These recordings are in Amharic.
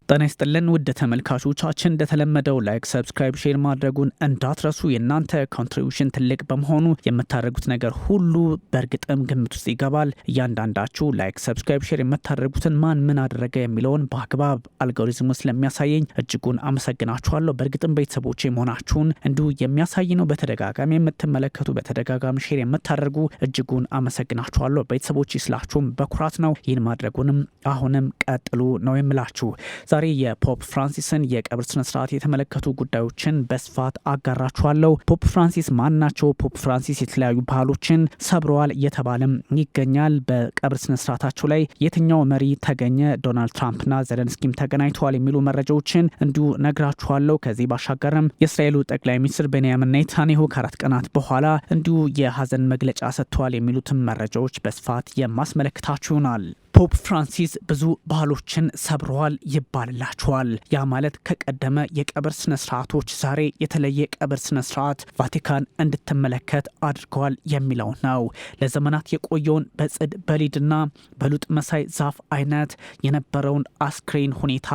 ጤና ይስጥልን ውድ ተመልካቾቻችን እንደተለመደው ላይክ ሰብስክራይብ ሼር ማድረጉን እንዳትረሱ የናንተ ኮንትሪቢዩሽን ትልቅ በመሆኑ የምታደርጉት ነገር ሁሉ በእርግጥም ግምት ውስጥ ይገባል። እያንዳንዳችሁ ላይክ ሰብስክራይብ ሼር የምታደርጉትን ማን ምን አደረገ የሚለውን በአግባብ አልጎሪዝሙ ስለሚያሳየኝ እጅጉን አመሰግናችኋለሁ። በእርግጥም ቤተሰቦቼ መሆናችሁን እንዲሁ የሚያሳይ ነው። በተደጋጋሚ የምትመለከቱ በተደጋጋሚ ሼር የምታደርጉ እጅጉን አመሰግናችኋለሁ። ቤተሰቦቼ ስላችሁም በኩራት ነው። ይህን ማድረጉንም አሁንም ቀጥሉ ነው የምላችሁ። ዛሬ የፖፕ ፍራንሲስን የቀብር ስነ ስርዓት የተመለከቱ ጉዳዮችን በስፋት አጋራችኋለሁ። ፖፕ ፍራንሲስ ማን ናቸው? ፖፕ ፍራንሲስ የተለያዩ ባህሎችን ሰብረዋል እየተባለም ይገኛል። በቀብር ስነ ስርዓታቸው ላይ የትኛው መሪ ተገኘ? ዶናልድ ትራምፕና ዘለንስኪም ተገናኝተዋል የሚሉ መረጃዎችን እንዲሁ ነግራችኋለሁ። ከዚህ ባሻገርም የእስራኤሉ ጠቅላይ ሚኒስትር ቤንያሚን ኔታንያሁ ከአራት ቀናት በኋላ እንዲሁ የሀዘን መግለጫ ሰጥተዋል የሚሉትን መረጃዎች በስፋት የማስመለክታችሁ ይሆናል። ፖፕ ፍራንሲስ ብዙ ባህሎችን ሰብረዋል ይባልላቸዋል። ያ ማለት ከቀደመ የቀብር ስነ ስርዓቶች ዛሬ የተለየ ቀብር ስነ ስርዓት ቫቲካን እንድትመለከት አድርገዋል የሚለው ነው። ለዘመናት የቆየውን በጽድ በሊድና በሉጥ መሳይ ዛፍ አይነት የነበረውን አስክሬን ሁኔታ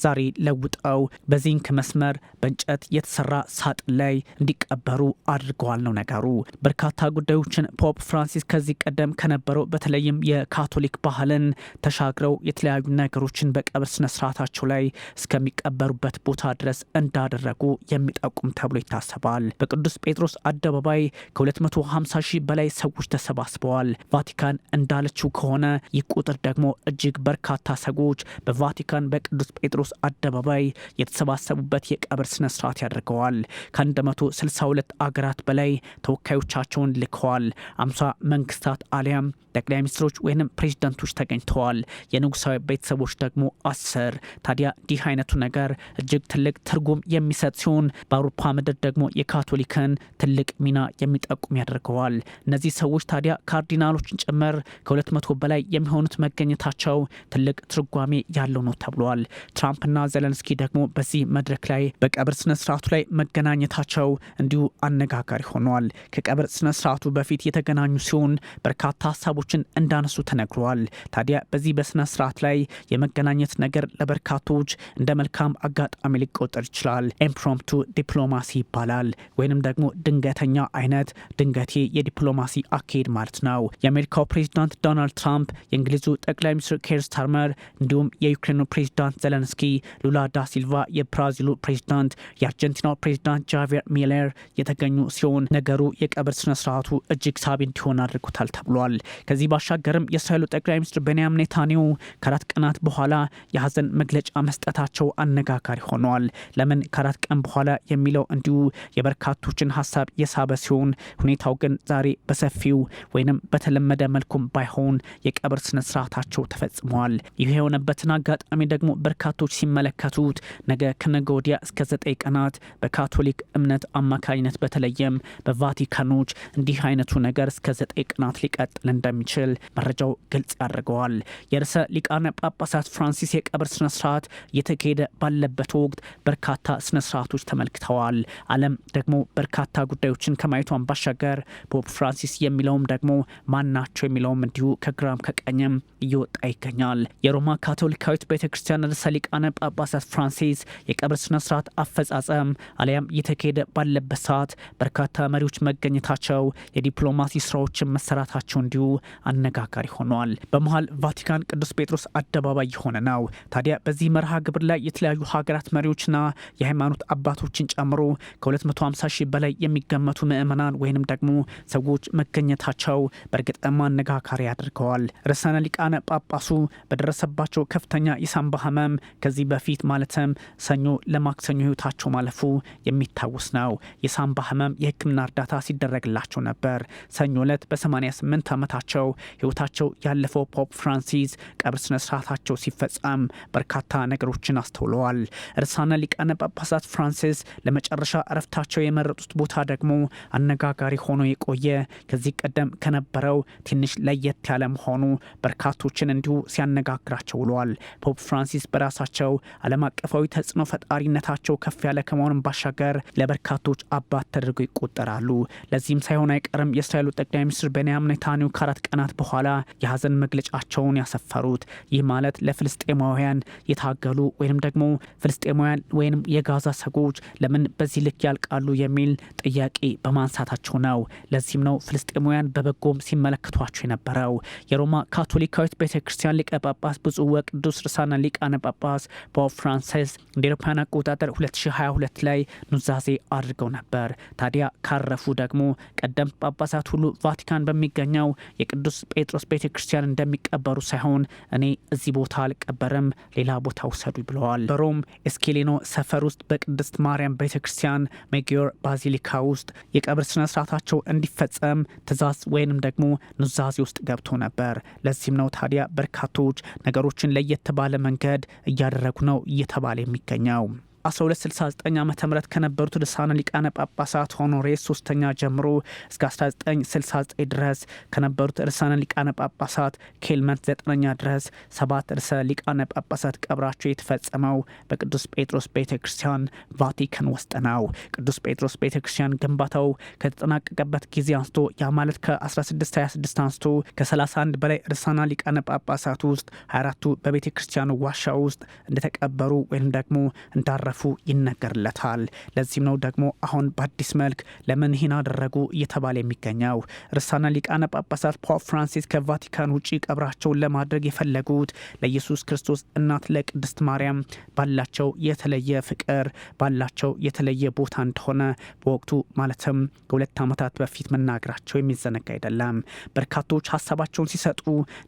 ዛሬ ለውጠው በዚንክ መስመር በእንጨት የተሰራ ሳጥን ላይ እንዲቀበሩ አድርገዋል ነው ነገሩ። በርካታ ጉዳዮችን ፖፕ ፍራንሲስ ከዚህ ቀደም ከነበረው በተለይም የካቶሊክ ባህልን ተሻግረው የተለያዩ ነገሮችን በቀብር ስነ ስርዓታቸው ላይ እስከሚቀበሩበት ቦታ ድረስ እንዳደረጉ የሚጠቁም ተብሎ ይታሰባል። በቅዱስ ጴጥሮስ አደባባይ ከ250 ሺህ በላይ ሰዎች ተሰባስበዋል። ቫቲካን እንዳለችው ከሆነ ይህ ቁጥር ደግሞ እጅግ በርካታ ሰዎች በቫቲካን በቅዱስ ጴጥሮስ አደባባይ የተሰባሰቡበት የቀብር ስነ ስርዓት ያደርገዋል። ከ162 አገራት በላይ ተወካዮቻቸውን ልከዋል። 50 መንግስታት አሊያም ጠቅላይ ሚኒስትሮች ወይም ፕሬዚዳንቶች ተገኝተዋል። የንጉሳዊ ቤተሰቦች ደግሞ 10። ታዲያ እንዲህ አይነቱ ነገር እጅግ ትልቅ ትርጉም የሚሰጥ ሲሆን በአውሮፓ ምድር ደግሞ የካቶሊክን ትልቅ ሚና የሚጠቁም ያደርገዋል። እነዚህ ሰዎች ታዲያ ካርዲናሎችን ጭምር ከ200 በላይ የሚሆኑት መገኘታቸው ትልቅ ትርጓሜ ያለው ነው ተብሏል። ትራምፕና ዘለንስኪ ደግሞ በዚህ መድረክ ላይ በቀብር ስነስርዓቱ ላይ መገናኘታቸው እንዲሁ አነጋጋሪ ሆኗል። ከቀብር ስነስርዓቱ በፊት የተገናኙ ሲሆን በርካታ ሀሳቦችን እንዳነሱ ተነግሯል። ታዲያ በዚህ በስነ ስርዓት ላይ የመገናኘት ነገር ለበርካቶች እንደ መልካም አጋጣሚ ሊቆጠር ይችላል። ኢምፕሮምፕቱ ዲፕሎማሲ ይባላል። ወይንም ደግሞ ድንገተኛ አይነት ድንገቴ የዲፕሎማሲ አካሄድ ማለት ነው። የአሜሪካው ፕሬዚዳንት ዶናልድ ትራምፕ፣ የእንግሊዙ ጠቅላይ ሚኒስትር ኬር ስታርመር እንዲሁም የዩክሬኑ ፕሬዚዳንት ዘለንስኪ፣ ሉላ ዳ ሲልቫ የብራዚሉ ፕሬዚዳንት፣ የአርጀንቲናው ፕሬዚዳንት ጃቪር ሚለር የተገኙ ሲሆን ነገሩ የቀብር ስነ ስርዓቱ እጅግ ሳቢ እንዲሆን አድርጎታል ተብሏል። ከዚህ ባሻገርም የእስራኤሉ ጠቅላይ ሚኒስትር ቤንያሚን ኔታንያሁ ከአራት ቀናት በኋላ የሀዘን መግለጫ መስጠታቸው አነጋጋሪ ሆኗል። ለምን ከአራት ቀን በኋላ የሚለው እንዲሁ የበርካቶችን ሀሳብ የሳበ ሲሆን ሁኔታው ግን ዛሬ በሰፊው ወይንም በተለመደ መልኩም ባይሆን የቀብር ስነ ስርዓታቸው ተፈጽመዋል። ይህ የሆነበትን አጋጣሚ ደግሞ በርካቶች ሲመለከቱት ነገ ከነገ ወዲያ እስከ 9 ቀናት በካቶሊክ እምነት አማካኝነት በተለይም በቫቲካኖች እንዲህ አይነቱ ነገር እስከ 9 ቀናት ሊቀጥል እንደሚችል መረጃው ግልጽ ያደርገዋል። የርዕሰ ሊቃነ ጳጳሳት ፍራንሲስ የቀብር ስነስርዓት እየተካሄደ ባለበት ወቅት በርካታ ስነስርዓቶች ተመልክተዋል። ዓለም ደግሞ በርካታ ጉዳዮችን ከማየቷን ባሻገር ፖፕ ፍራንሲስ የሚለውም ደግሞ ማናቸው የሚለውም እንዲሁ ከግራም ከቀኝም እየወጣ ይገኛል። የሮማ ካቶሊካዊት ቤተክርስቲያን ርዕሰ ሊቃነ ጳጳሳት ፍራንሲስ የቀብር ስነስርዓት አፈጻጸም አሊያም እየተካሄደ ባለበት ሰዓት በርካታ መሪዎች መገኘታቸው፣ የዲፕሎማሲ ስራዎችን መሰራታቸው እንዲሁ አነጋጋሪ ሆኗል። በመሃል ቫቲካን ቅዱስ ጴጥሮስ አደባባይ የሆነ ነው። ታዲያ በዚህ መርሃ ግብር ላይ የተለያዩ ሀገራት መሪዎችና የሃይማኖት አባቶችን ጨምሮ ከ250 ሺህ በላይ የሚገመቱ ምዕመናን ወይንም ደግሞ ሰዎች መገኘታቸው በእርግጥም አነጋጋሪ ያደርገዋል። ርዕሰ ሊቃነ ጳጳሱ በደረሰባቸው ከፍተኛ የሳምባ ህመም ከዚህ በፊት ማለትም ሰኞ ለማክሰኞ ህይወታቸው ማለፉ የሚታወስ ነው። የሳምባ ህመም የሕክምና እርዳታ ሲደረግላቸው ነበር። ሰኞ ዕለት በ88 ዓመታቸው ህይወታቸው ያለፈው ፖፕ ፍራንሲስ ቀብር ስነ ስርዓታቸው ሲፈጸም በርካታ ነገሮችን አስተውለዋል። ርዕሳነ ሊቃነ ጳጳሳት ፍራንሲስ ለመጨረሻ እረፍታቸው የመረጡት ቦታ ደግሞ አነጋጋሪ ሆኖ የቆየ ከዚህ ቀደም ከነበረው ትንሽ ለየት ያለ መሆኑ በርካቶችን እንዲሁ ሲያነጋግራቸው ውለዋል። ፖፕ ፍራንሲስ በራሳቸው ዓለም አቀፋዊ ተጽዕኖ ፈጣሪነታቸው ከፍ ያለ ከመሆኑም ባሻገር ለበርካቶች አባት ተደርገው ይቆጠራሉ። ለዚህም ሳይሆን አይቀርም የእስራኤሉ ጠቅላይ ሚኒስትር ቤንያሚን ኔታንያሁ ከአራት ቀናት በኋላ የሀዘን መግለጫቸው ማንነታቸውን ያሰፈሩት። ይህ ማለት ለፍልስጤማውያን የታገሉ ወይም ደግሞ ፍልስጤማውያን ወይም የጋዛ ሰዎች ለምን በዚህ ልክ ያልቃሉ የሚል ጥያቄ በማንሳታቸው ነው። ለዚህም ነው ፍልስጤማውያን በበጎም ሲመለከቷቸው የነበረው። የሮማ ካቶሊካዊት ቤተክርስቲያን ሊቀ ጳጳስ ብፁዕ ወቅዱስ ርዕሳነ ሊቃነ ጳጳስ ፖፕ ፍራንሲስ እንደ አውሮፓውያን አቆጣጠር 2022 ላይ ኑዛዜ አድርገው ነበር። ታዲያ ካረፉ ደግሞ ቀደምት ጳጳሳት ሁሉ ቫቲካን በሚገኘው የቅዱስ ጴጥሮስ ቤተክርስቲያን እንደሚቀበሩ ሳይሆን እኔ እዚህ ቦታ አልቀበርም፣ ሌላ ቦታ ውሰዱ ብለዋል። በሮም ኤስኬሊኖ ሰፈር ውስጥ በቅድስት ማርያም ቤተክርስቲያን ሜጊዮር ባዚሊካ ውስጥ የቀብር ስነስርዓታቸው እንዲፈጸም ትእዛዝ ወይንም ደግሞ ኑዛዜ ውስጥ ገብቶ ነበር። ለዚህም ነው ታዲያ በርካቶች ነገሮችን ለየት ባለ መንገድ እያደረጉ ነው እየተባለ የሚገኘው። 1269 ዓ.ም ከነበሩት ርዕሳነ ሊቃነ ጳጳሳት ሆኖሬስ 3ኛ ጀምሮ እስከ 1969 ድረስ ከነበሩት ርዕሳነ ሊቃነ ጳጳሳት ኬልመንት 9ኛ ድረስ 7 ርዕሰ ሊቃነ ጳጳሳት ቀብራቸው የተፈጸመው በቅዱስ ጴጥሮስ ቤተክርስቲያን ቫቲካን ውስጥ ነው። ቅዱስ ጴጥሮስ ቤተክርስቲያን ግንባታው ከተጠናቀቀበት ጊዜ አንስቶ ያ ማለት ከ1626 አንስቶ ከ31 በላይ ርዕሳነ ሊቃነ ጳጳሳት ውስጥ 24ቱ በቤተክርስቲያኑ ዋሻ ውስጥ እንደተቀበሩ ወይም ደግሞ እንዳረ ይነገርለታል። ለዚህም ነው ደግሞ አሁን በአዲስ መልክ ለምን ይህን አደረጉ እየተባለ የሚገኘው። ርዕሳነ ሊቃነ ጳጳሳት ፖፕ ፍራንሲስ ከቫቲካን ውጪ ቀብራቸውን ለማድረግ የፈለጉት ለኢየሱስ ክርስቶስ እናት ለቅድስት ማርያም ባላቸው የተለየ ፍቅር ባላቸው የተለየ ቦታ እንደሆነ በወቅቱ ማለትም ከ2 ዓመታት በፊት መናገራቸው የሚዘነጋ አይደለም። በርካቶች ሀሳባቸውን ሲሰጡ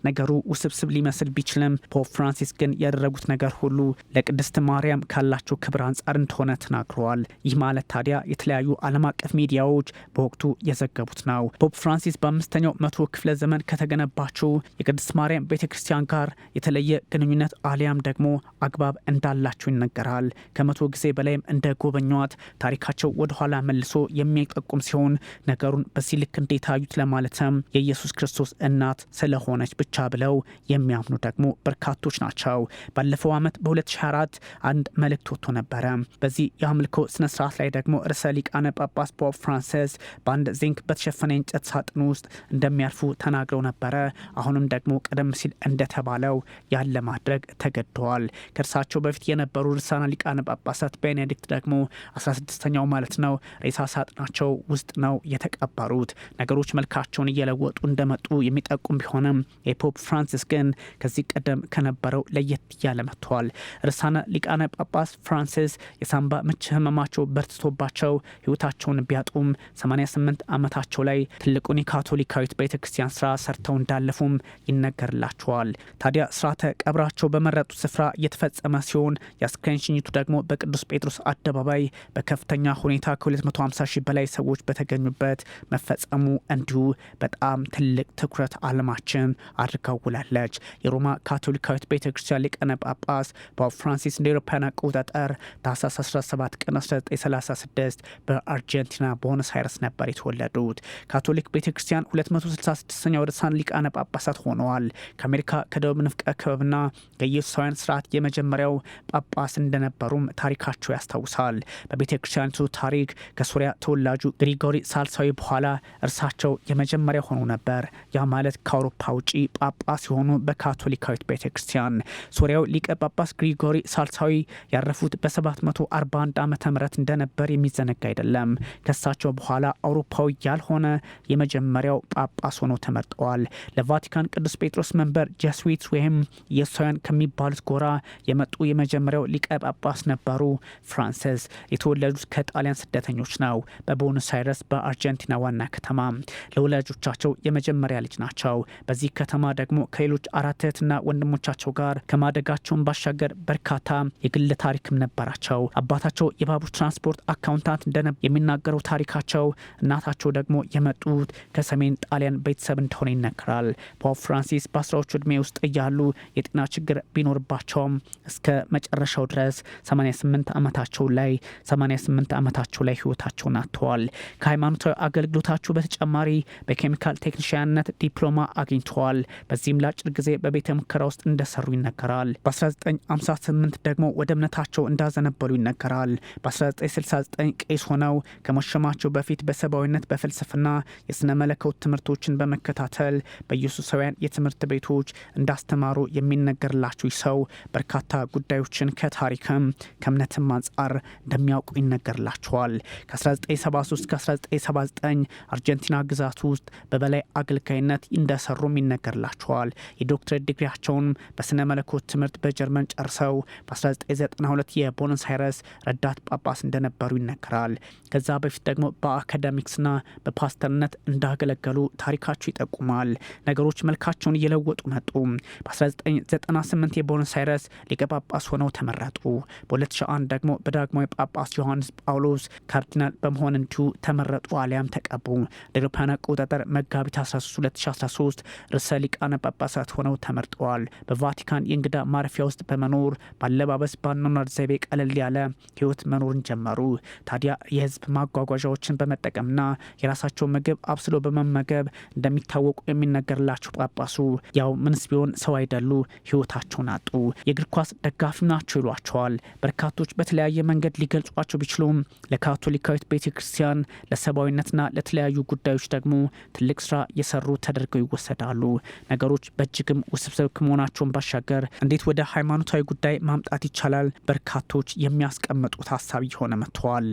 ነገሩ ውስብስብ ሊመስል ቢችልም ፖፕ ፍራንሲስ ግን ያደረጉት ነገር ሁሉ ለቅድስት ማርያም ካላቸው ክብር አንጻር እንደሆነ ተናግረዋል። ይህ ማለት ታዲያ የተለያዩ ዓለም አቀፍ ሚዲያዎች በወቅቱ የዘገቡት ነው። ፖፕ ፍራንሲስ በ5ኛው መቶ ክፍለ ዘመን ከተገነባቸው የቅድስት ማርያም ቤተክርስቲያን ጋር የተለየ ግንኙነት አሊያም ደግሞ አግባብ እንዳላቸው ይነገራል። ከ100 ጊዜ በላይም እንደ ጎበኟት ታሪካቸው ወደኋላ መልሶ የሚጠቁም ሲሆን ነገሩን በዚህ ልክ እንዴት አዩት ለማለትም የኢየሱስ ክርስቶስ እናት ስለሆነች ብቻ ብለው የሚያምኑ ደግሞ በርካቶች ናቸው። ባለፈው ዓመት በ2024 አንድ መልእክት ወጥቶ ነበረ። በዚህ የአምልኮ ስነስርዓት ላይ ደግሞ ርዕሰ ሊቃነ ጳጳስ ፖፕ ፍራንሲስ በአንድ ዚንክ በተሸፈነ እንጨት ሳጥን ውስጥ እንደሚያርፉ ተናግረው ነበረ። አሁንም ደግሞ ቀደም ሲል እንደተባለው ያለ ማድረግ ተገደዋል። ከእርሳቸው በፊት የነበሩ ርዕሳነ ሊቃነ ጳጳሳት ቤኔዲክት ደግሞ 16ኛው ማለት ነው ሬሳ ሳጥናቸው ውስጥ ነው የተቀበሩት። ነገሮች መልካቸውን እየለወጡ እንደመጡ የሚጠቁም ቢሆንም የፖፕ ፍራንሲስ ግን ከዚህ ቀደም ከነበረው ለየት እያለ መጥቷል። ርዕሳነ ሊቃነ ጳጳስ ፍራንሲስ የሳምባ ምች ህመማቸው በርትቶባቸው ህይወታቸውን ቢያጡም 88 ዓመታቸው ላይ ትልቁን የካቶሊካዊት ቤተክርስቲያን ስራ ሰርተው እንዳለፉም ይነገርላቸዋል። ታዲያ ስርዓተ ቀብራቸው በመረጡት ስፍራ እየተፈጸመ ሲሆን የአስክሬን ሽኝቱ ደግሞ በቅዱስ ጴጥሮስ አደባባይ በከፍተኛ ሁኔታ ከ250 ሺህ በላይ ሰዎች በተገኙበት መፈጸሙ እንዲሁ በጣም ትልቅ ትኩረት ዓለማችን አድርጋው ውላለች። የሮማ ካቶሊካዊት ቤተክርስቲያን ሊቃነ ጳጳስ ፖፕ ፍራንሲስ እንደ አውሮፓውያን አቆጣጠር ታህሳስ 17 ቀን 1936 በአርጀንቲና ቦነስ አይረስ ነበር የተወለዱት። ካቶሊክ ቤተክርስቲያን 266ኛው ርዕሳነ ሊቃነ ጳጳሳት ሆነዋል። ከአሜሪካ ከደቡብ ንፍቀ ክበብና ከኢየሱሳውያን ስርዓት የመጀመሪያው ጳጳስ እንደነበሩም ታሪካቸው ያስታውሳል። በቤተክርስቲያኒቱ ታሪክ ከሶሪያ ተወላጁ ግሪጎሪ ሳልሳዊ በኋላ እርሳቸው የመጀመሪያ ሆኖ ነበር። ያ ማለት ከአውሮፓ ውጪ ጳጳስ ሲሆኑ በካቶሊካዊት ቤተክርስቲያን። ሶሪያው ሊቀ ጳጳስ ግሪጎሪ ሳልሳዊ ያረፉት በ741 ዓመተ ምህረት እንደነበር የሚዘነጋ አይደለም። ከሳቸው በኋላ አውሮፓዊ ያልሆነ የመጀመሪያው ጳጳስ ሆኖ ተመርጠዋል። ለቫቲካን ቅዱስ ጴጥሮስ መንበር ጀስዊት ወይም ኢየሱሳውያን ከሚባሉት ጎራ የመጡ የመጀመሪያው ሊቀ ጳጳስ ነበሩ። ፍራንሲስ የተወለዱት ከጣሊያን ስደተኞች ነው። በቦነስ አይረስ በአርጀንቲና ዋና ከተማ ለወላጆቻቸው የመጀመሪያ ልጅ ናቸው። በዚህ ከተማ ደግሞ ከሌሎች 4 እህትና ወንድሞቻቸው ጋር ከማደጋቸውን ባሻገር በርካታ የግል ታሪክም ነበራቸው። አባታቸው የባቡር ትራንስፖርት አካውንታንት እንደነበር የሚናገረው ታሪካቸው፣ እናታቸው ደግሞ የመጡት ከሰሜን ጣሊያን ቤተሰብ እንደሆነ ይነገራል። ፖፕ ፍራንሲስ በ10ዎቹ ዕድሜ ውስጥ እያሉ የጤና ችግር ቢኖርባቸውም እስከ መጨረሻው ድረስ 88 ዓመታቸው ላይ ህይወታቸውን አጥተዋል። ከሃይማኖታዊ አገልግሎታቸው በተጨማሪ በኬሚካል ቴክኒሽያንነት ዲፕሎማ አግኝተዋል። በዚህም ለአጭር ጊዜ በቤተ ሙከራ ውስጥ እንደሰሩ ይነገራል። በ1958 ደግሞ ወደ እምነታቸው እንዳ እንዳዘነበሉ ይነገራል። በ1969 ቄስ ሆነው ከመሸማቸው በፊት በሰብአዊነት በፍልስፍና የስነ መለኮት ትምህርቶችን በመከታተል በኢየሱሳውያን የትምህርት ቤቶች እንዳስተማሩ የሚነገርላቸው ሰው በርካታ ጉዳዮችን ከታሪክም ከእምነትም አንጻር እንደሚያውቁ ይነገርላቸዋል። ከ1973 ከ1979 አርጀንቲና ግዛት ውስጥ በበላይ አገልጋይነት እንደሰሩም ይነገርላቸዋል። የዶክትሬት ዲግሪያቸውን በስነ መለኮት ትምህርት በጀርመን ጨርሰው በ1992 የቦኖስ አይረስ ረዳት ጳጳስ እንደነበሩ ይነገራል። ከዛ በፊት ደግሞ በአካዳሚክስና በፓስተርነት እንዳገለገሉ ታሪካቸው ይጠቁማል። ነገሮች መልካቸውን እየለወጡ መጡ። በ1998 የቦኖስ አይረስ ሊቀ ጳጳስ ሆነው ተመረጡ። በ2001 ደግሞ በዳግማዊ ጳጳስ ዮሐንስ ጳውሎስ ካርዲናል በመሆን እንዲሁ ተመረጡ አሊያም ተቀቡ። ለአውሮፓውያን አቆጣጠር መጋቢት 13 2013 ርዕሰ ሊቃነ ጳጳሳት ሆነው ተመርጠዋል። በቫቲካን የእንግዳ ማረፊያ ውስጥ በመኖር ባለባበስ ባኗኗር ዘይቤ ቀለል ያለ ህይወት መኖርን ጀመሩ። ታዲያ የህዝብ ማጓጓዣዎችን በመጠቀምና የራሳቸው ምግብ አብስሎ በመመገብ እንደሚታወቁ የሚነገርላቸው ጳጳሱ ያው ምንስ ቢሆን ሰው አይደሉ፣ ህይወታቸውን አጡ። የእግር ኳስ ደጋፊ ናቸው ይሏቸዋል። በርካቶች በተለያየ መንገድ ሊገልጿቸው ቢችሉም ለካቶሊካዊት ቤተክርስቲያን ለሰብአዊነትና ለተለያዩ ጉዳዮች ደግሞ ትልቅ ስራ የሰሩ ተደርገው ይወሰዳሉ። ነገሮች በእጅግም ውስብስብ ከመሆናቸውን ባሻገር እንዴት ወደ ሃይማኖታዊ ጉዳይ ማምጣት ይቻላል በርካቶች የሚያስቀምጡት ሀሳብ እየሆነ መጥተዋል።